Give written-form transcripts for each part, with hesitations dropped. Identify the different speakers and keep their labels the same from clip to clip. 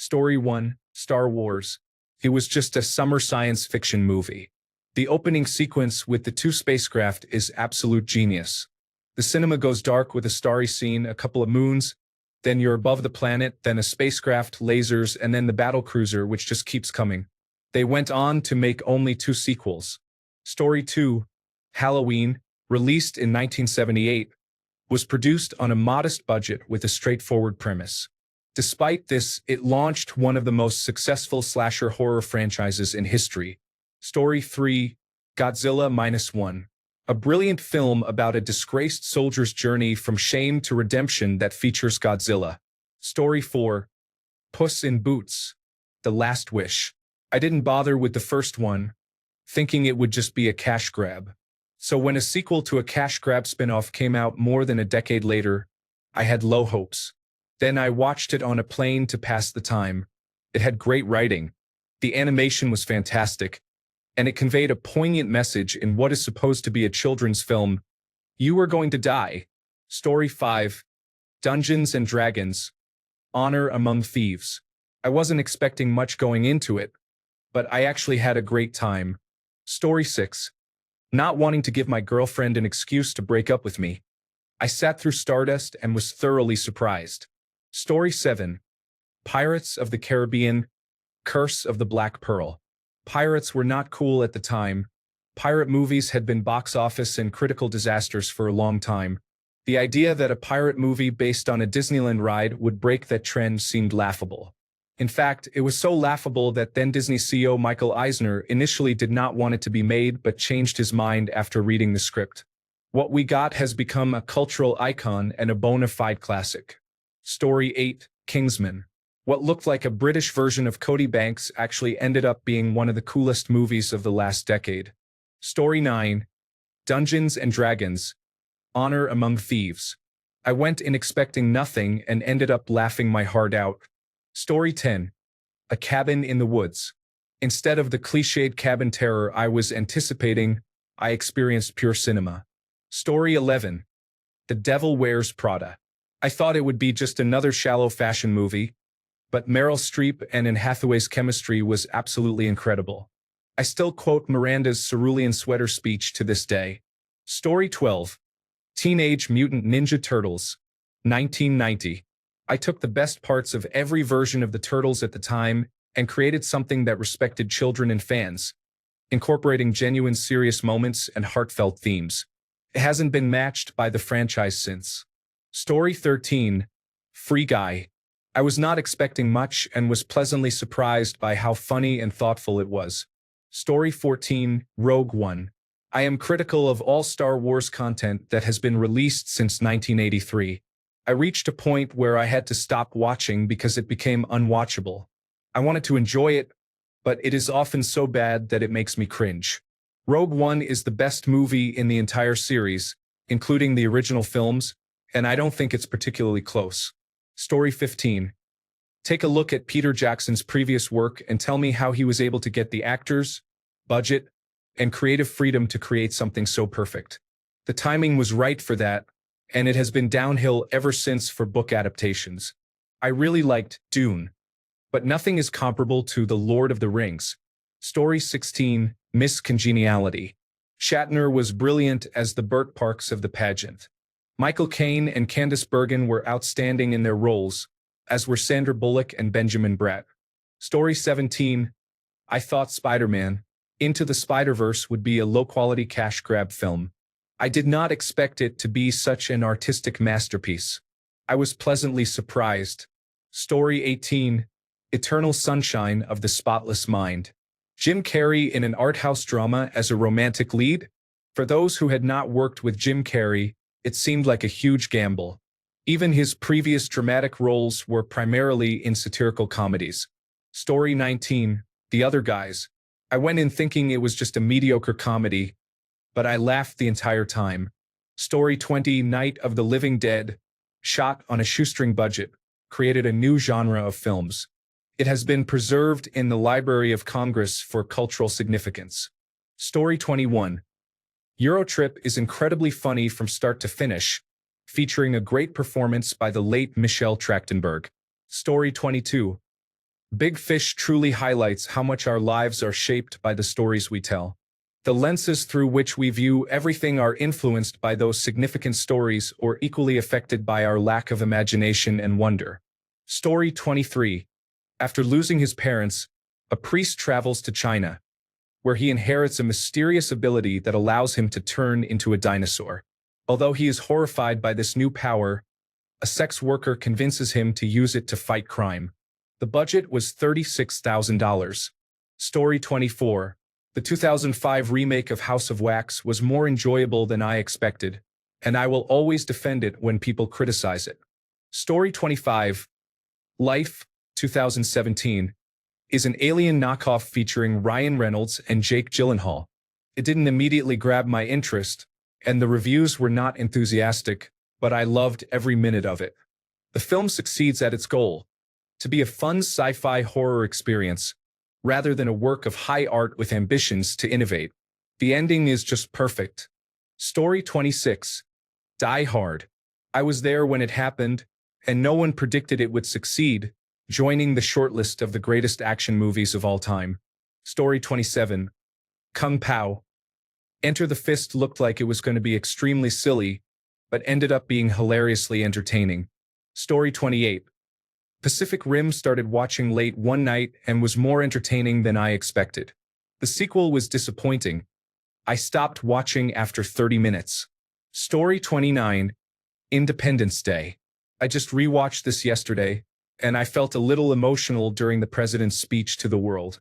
Speaker 1: Story 1, Star Wars. It was just a summer science fiction movie. The opening sequence with the two spacecraft is absolute genius. The cinema goes dark with a starry scene, a couple of moons, then you're above the planet, then a spacecraft, lasers, and then the battle cruiser, which just keeps coming. They went on to make only two sequels. Story 2, Halloween, released in 1978, was produced on a modest budget with a straightforward premise. Despite this, it launched one of the most successful slasher horror franchises in history. Story 3, Godzilla Minus One. A brilliant film about a disgraced soldier's journey from shame to redemption that features Godzilla. Story 4, Puss in Boots. The Last Wish. I didn't bother with the first one, thinking it would just be a cash grab. So when a sequel to a cash grab spin-off came out more than a decade later, I had low hopes. Then I watched it on a plane to pass the time. It had great writing. The animation was fantastic, and it conveyed a poignant message in what is supposed to be a children's film. You are going to die. Story 5, Dungeons and Dragons. Honor Among Thieves. I wasn't expecting much going into it, but I actually had a great time. Story 6, not wanting to give my girlfriend an excuse to break up with me. I sat through Stardust and was thoroughly surprised. Story 7, Pirates of the Caribbean, Curse of the Black Pearl. Pirates were not cool at the time. Pirate movies had been box office and critical disasters for a long time. The idea that a pirate movie based on a Disneyland ride would break that trend seemed laughable. In fact, it was so laughable that then Disney CEO Michael Eisner initially did not want it to be made but changed his mind after reading the script. What we got has become a cultural icon and a bona fide classic. Story 8, Kingsman. What looked like a British version of Cody Banks actually ended up being one of the coolest movies of the last decade. Story 9, Dungeons and Dragons. Honor Among Thieves. I went in expecting nothing and ended up laughing my heart out. Story 10, A Cabin in the Woods. Instead of the cliched cabin terror I was anticipating, I experienced pure cinema. Story 11, The Devil Wears Prada. I thought it would be just another shallow fashion movie, but Meryl Streep and Anne Hathaway's chemistry was absolutely incredible. I still quote Miranda's cerulean sweater speech to this day. Story 12, Teenage Mutant Ninja Turtles, 1990. I took the best parts of every version of the Turtles at the time and created something that respected children and fans, incorporating genuine serious moments and heartfelt themes. It hasn't been matched by the franchise since. Story 13, Free Guy. I was not expecting much and was pleasantly surprised by how funny and thoughtful it was. Story 14, Rogue One. I am critical of all Star Wars content that has been released since 1983. I reached a point where I had to stop watching because it became unwatchable. I wanted to enjoy it, but it is often so bad that it makes me cringe. Rogue One is the best movie in the entire series, including the original films, and I don't think it's particularly close. Story 15. Take a look at Peter Jackson's previous work and tell me how he was able to get the actors, budget, and creative freedom to create something so perfect. The timing was right for that, and it has been downhill ever since for book adaptations. I really liked Dune, but nothing is comparable to The Lord of the Rings. Story 16, Miss Congeniality. Shatner was brilliant as the Burt Parks of the pageant. Michael Caine and Candice Bergen were outstanding in their roles, as were Sandra Bullock and Benjamin Bratt. Story 17, I thought Spider-Man Into the Spider-Verse would be a low-quality cash grab film. I did not expect it to be such an artistic masterpiece. I was pleasantly surprised. Story 18, Eternal Sunshine of the Spotless Mind. Jim Carrey in an art house drama as a romantic lead? For those who had not worked with Jim Carrey, it seemed like a huge gamble. Even his previous dramatic roles were primarily in satirical comedies. Story 19, The Other Guys. I went in thinking it was just a mediocre comedy, but I laughed the entire time. Story 20, Night of the Living Dead, shot on a shoestring budget, created a new genre of films. It has been preserved in the Library of Congress for cultural significance. Story 21. Eurotrip is incredibly funny from start to finish, featuring a great performance by the late Michelle Trachtenberg. Story 22. Big Fish truly highlights how much our lives are shaped by the stories we tell. The lenses through which we view everything are influenced by those significant stories or equally affected by our lack of imagination and wonder. Story 23. After losing his parents, a priest travels to China, where he inherits a mysterious ability that allows him to turn into a dinosaur. Although he is horrified by this new power, a sex worker convinces him to use it to fight crime. The budget was $36,000. Story 24. The 2005 remake of House of Wax was more enjoyable than I expected, and I will always defend it when people criticize it. Story 25. Life, 2017, is an Alien knockoff featuring Ryan Reynolds and Jake Gyllenhaal. It didn't immediately grab my interest, and the reviews were not enthusiastic, but I loved every minute of it. The film succeeds at its goal, to be a fun sci-fi horror experience, rather than a work of high art with ambitions to innovate. The ending is just perfect. Story 26. Die Hard. I was there when it happened, and no one predicted it would succeed, joining the shortlist of the greatest action movies of all time. Story 27. Kung Pao. Enter the Fist looked like it was going to be extremely silly, but ended up being hilariously entertaining. Story 28. Pacific Rim started watching late one night and was more entertaining than I expected. The sequel was disappointing. I stopped watching after 30 minutes. Story 29. Independence Day. I just rewatched this yesterday, and I felt a little emotional during the president's speech to the world.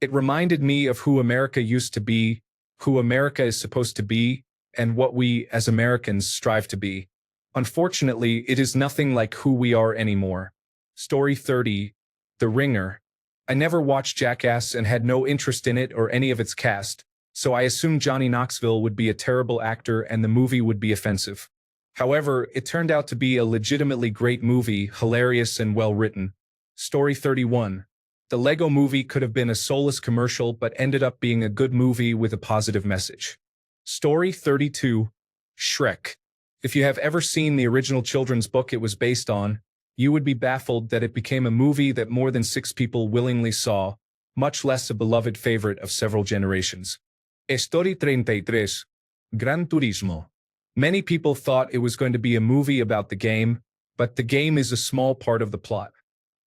Speaker 1: It reminded me of who America used to be, who America is supposed to be, and what we, as Americans, strive to be. Unfortunately, it is nothing like who we are anymore. Story 30. The Ringer. I never watched Jackass and had no interest in it or any of its cast, so I assumed Johnny Knoxville would be a terrible actor and the movie would be offensive. However, it turned out to be a legitimately great movie, hilarious and well-written. Story 31. The Lego Movie could have been a soulless commercial but ended up being a good movie with a positive message. Story 32. Shrek. If you have ever seen the original children's book it was based on, you would be baffled that it became a movie that more than 6 people willingly saw, much less a beloved favorite of several generations. Story 33. Gran Turismo. Many people thought it was going to be a movie about the game, but the game is a small part of the plot.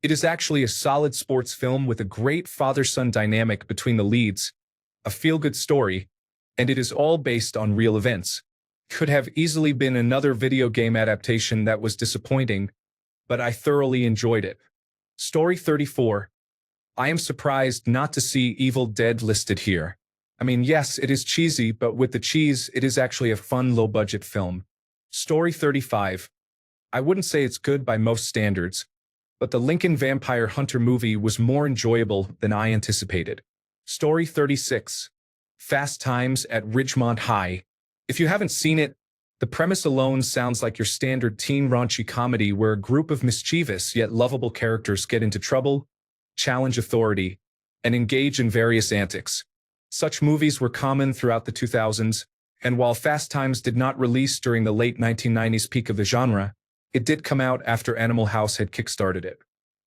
Speaker 1: It is actually a solid sports film with a great father-son dynamic between the leads, a feel-good story, and it is all based on real events. Could have easily been another video game adaptation that was disappointing, but I thoroughly enjoyed it. Story 34. I am surprised not to see Evil Dead listed here. I mean, yes, it is cheesy, but with the cheese, it is actually a fun, low-budget film. Story 35. I wouldn't say it's good by most standards, but the Lincoln Vampire Hunter movie was more enjoyable than I anticipated. Story 36. Fast Times at Ridgemont High. If you haven't seen it, the premise alone sounds like your standard teen raunchy comedy where a group of mischievous yet lovable characters get into trouble, challenge authority, and engage in various antics. Such movies were common throughout the 2000s, and while Fast Times did not release during the late 1990s peak of the genre, it did come out after Animal House had kickstarted it.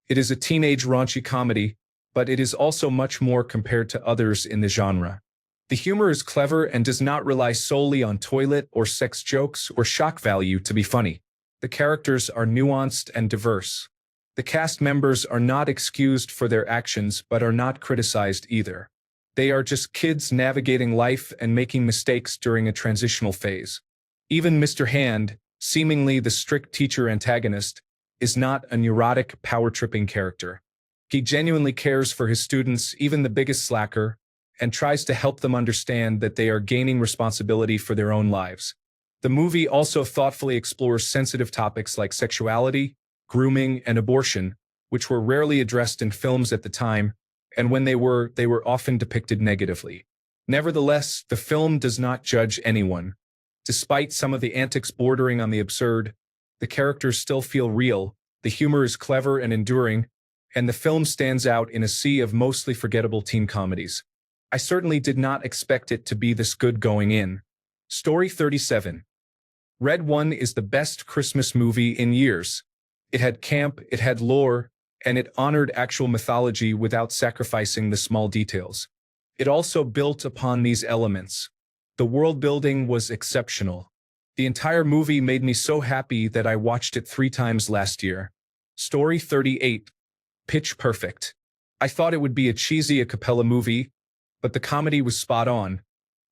Speaker 1: It is a teenage raunchy comedy, but it is also much more compared to others in the genre. The humor is clever and does not rely solely on toilet or sex jokes or shock value to be funny. The characters are nuanced and diverse. The cast members are not excused for their actions but are not criticized either. They are just kids navigating life and making mistakes during a transitional phase. Even Mr. Hand, seemingly the strict teacher antagonist, is not a neurotic, power-tripping character. He genuinely cares for his students, even the biggest slacker, and tries to help them understand that they are gaining responsibility for their own lives. The movie also thoughtfully explores sensitive topics like sexuality, grooming, and abortion, which were rarely addressed in films at the time, and when they were often depicted negatively. Nevertheless, the film does not judge anyone. Despite some of the antics bordering on the absurd, the characters still feel real, the humor is clever and enduring, and the film stands out in a sea of mostly forgettable teen comedies. I certainly did not expect it to be this good going in. Story 37. Red One is the best Christmas movie in years. It had camp, it had lore, and it honored actual mythology without sacrificing the small details. It also built upon these elements. The world building was exceptional. The entire movie made me so happy that I watched it 3 times last year. Story 38. Pitch Perfect. I thought it would be a cheesy a cappella movie, but the comedy was spot on,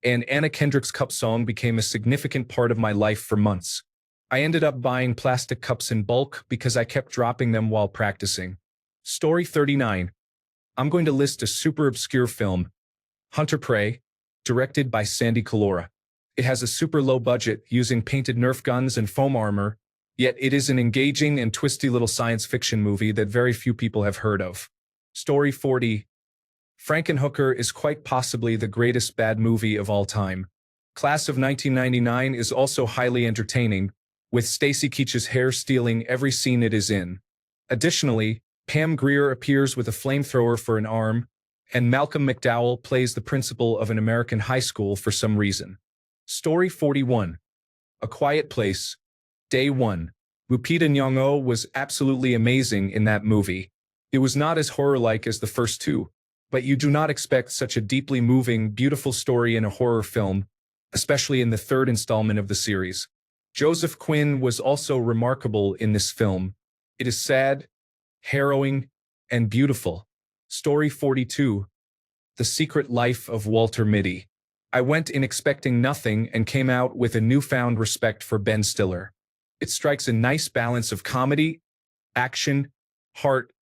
Speaker 1: and Anna Kendrick's cup song became a significant part of my life for months. I ended up buying plastic cups in bulk because I kept dropping them while practicing. Story 39. I'm going to list a super obscure film, Hunter Prey, directed by Sandy Calora. It has a super low budget using painted Nerf guns and foam armor, yet it is an engaging and twisty little science fiction movie that very few people have heard of. Story 40. Frankenhooker is quite possibly the greatest bad movie of all time. Class of 1999 is also highly entertaining, with Stacy Keach's hair stealing every scene it is in. Additionally, Pam Grier appears with a flamethrower for an arm, and Malcolm McDowell plays the principal of an American high school for some reason. Story 41. A Quiet Place. Day 1. Lupita Nyong'o was absolutely amazing in that movie. It was not as horror-like as the first 2, but you do not expect such a deeply moving, beautiful story in a horror film, especially in the 3rd installment of the series. Joseph Quinn was also remarkable in this film. It is sad, harrowing, and beautiful. Story 42. The Secret Life of Walter Mitty. I went in expecting nothing and came out with a newfound respect for Ben Stiller. It strikes a nice balance of comedy, action, heart,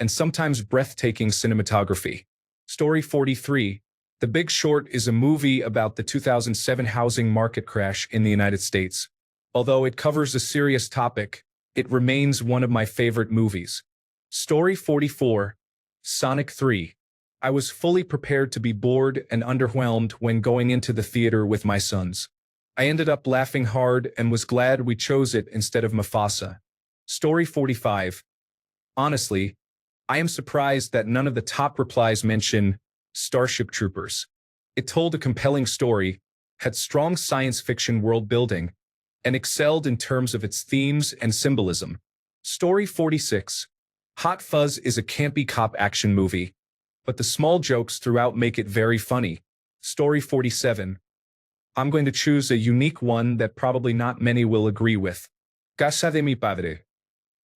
Speaker 1: and sometimes breathtaking cinematography. Story 43. The Big Short is a movie about the 2007 housing market crash in the United States. Although it covers a serious topic, it remains one of my favorite movies. Story 44. Sonic 3. I was fully prepared to be bored and underwhelmed when going into the theater with my sons. I ended up laughing hard and was glad we chose it instead of Mufasa. Story 45. Honestly, I am surprised that none of the top replies mention Starship Troopers. It told a compelling story, had strong science fiction world building, and excelled in terms of its themes and symbolism. Story 46. Hot Fuzz is a campy cop action movie, but the small jokes throughout make it very funny. Story 47. I'm going to choose a unique one that probably not many will agree with. Casa de mi Padre.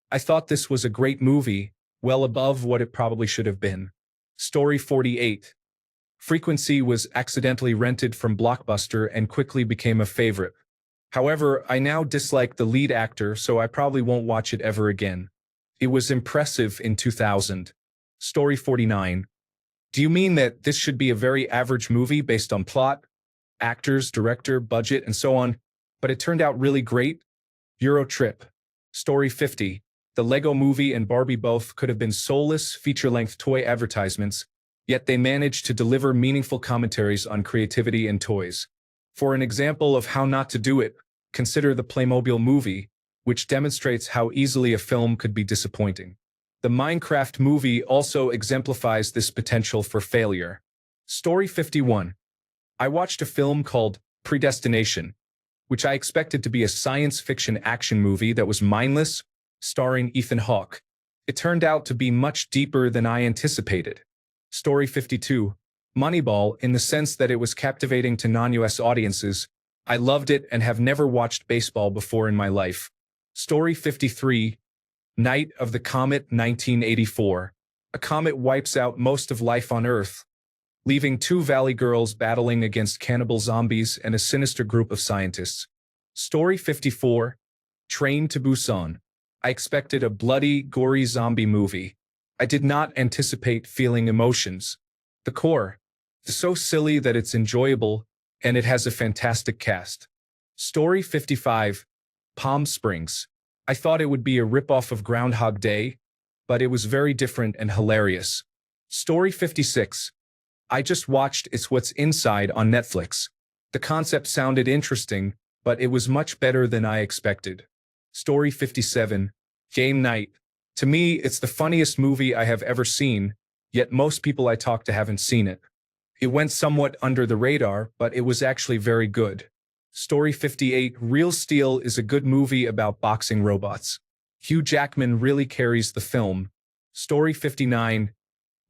Speaker 1: I thought this was a great movie, well above what it probably should have been. Story 48. Frequency was accidentally rented from Blockbuster and quickly became a favorite. However, I now dislike the lead actor, so I probably won't watch it ever again. It was impressive in 2000. Story 49. Do you mean that this should be a very average movie based on plot, actors, director, budget, and so on, but it turned out really great? Euro Trip. Story 50. The Lego Movie and Barbie both could have been soulless, feature-length toy advertisements, yet they managed to deliver meaningful commentaries on creativity and toys. For an example of how not to do it, consider the Playmobil Movie, which demonstrates how easily a film could be disappointing. The Minecraft movie also exemplifies this potential for failure. Story 51. I watched a film called Predestination, which I expected to be a science fiction action movie that was mindless, starring Ethan Hawke. It turned out to be much deeper than I anticipated. Story 52. Moneyball, in the sense that it was captivating to non-US audiences. I loved it and have never watched baseball before in my life. Story 53. Night of the Comet 1984. A comet wipes out most of life on Earth, leaving 2 valley girls battling against cannibal zombies and a sinister group of scientists. Story 54. Train to Busan. I expected a bloody, gory zombie movie. I did not anticipate feeling emotions. The core is so silly that it's enjoyable, and it has a fantastic cast. Story 55. Palm Springs. I thought it would be a ripoff of Groundhog Day, but it was very different and hilarious. Story 56. I just watched It's What's Inside on Netflix. The concept sounded interesting, but it was much better than I expected. Story 57. Game Night. To me, it's the funniest movie I have ever seen, yet most people I talk to haven't seen it. It went somewhat under the radar, but it was actually very good. Story 58. Real Steel is a good movie about boxing robots. Hugh Jackman really carries the film. Story 59,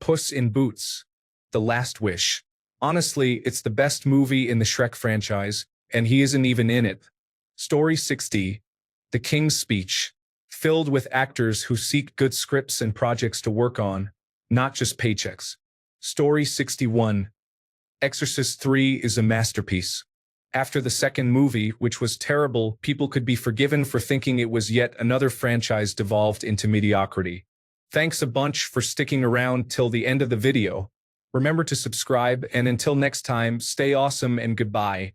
Speaker 1: Puss in Boots, The Last Wish. Honestly, it's the best movie in the Shrek franchise, and he isn't even in it. Story 60, The King's Speech, filled with actors who seek good scripts and projects to work on, not just paychecks. Story 61, Exorcist 3 is a masterpiece. After the second movie, which was terrible, people could be forgiven for thinking it was yet another franchise devolved into mediocrity. Thanks a bunch for sticking around till the end of the video. Remember to subscribe, and until next time, stay awesome and goodbye.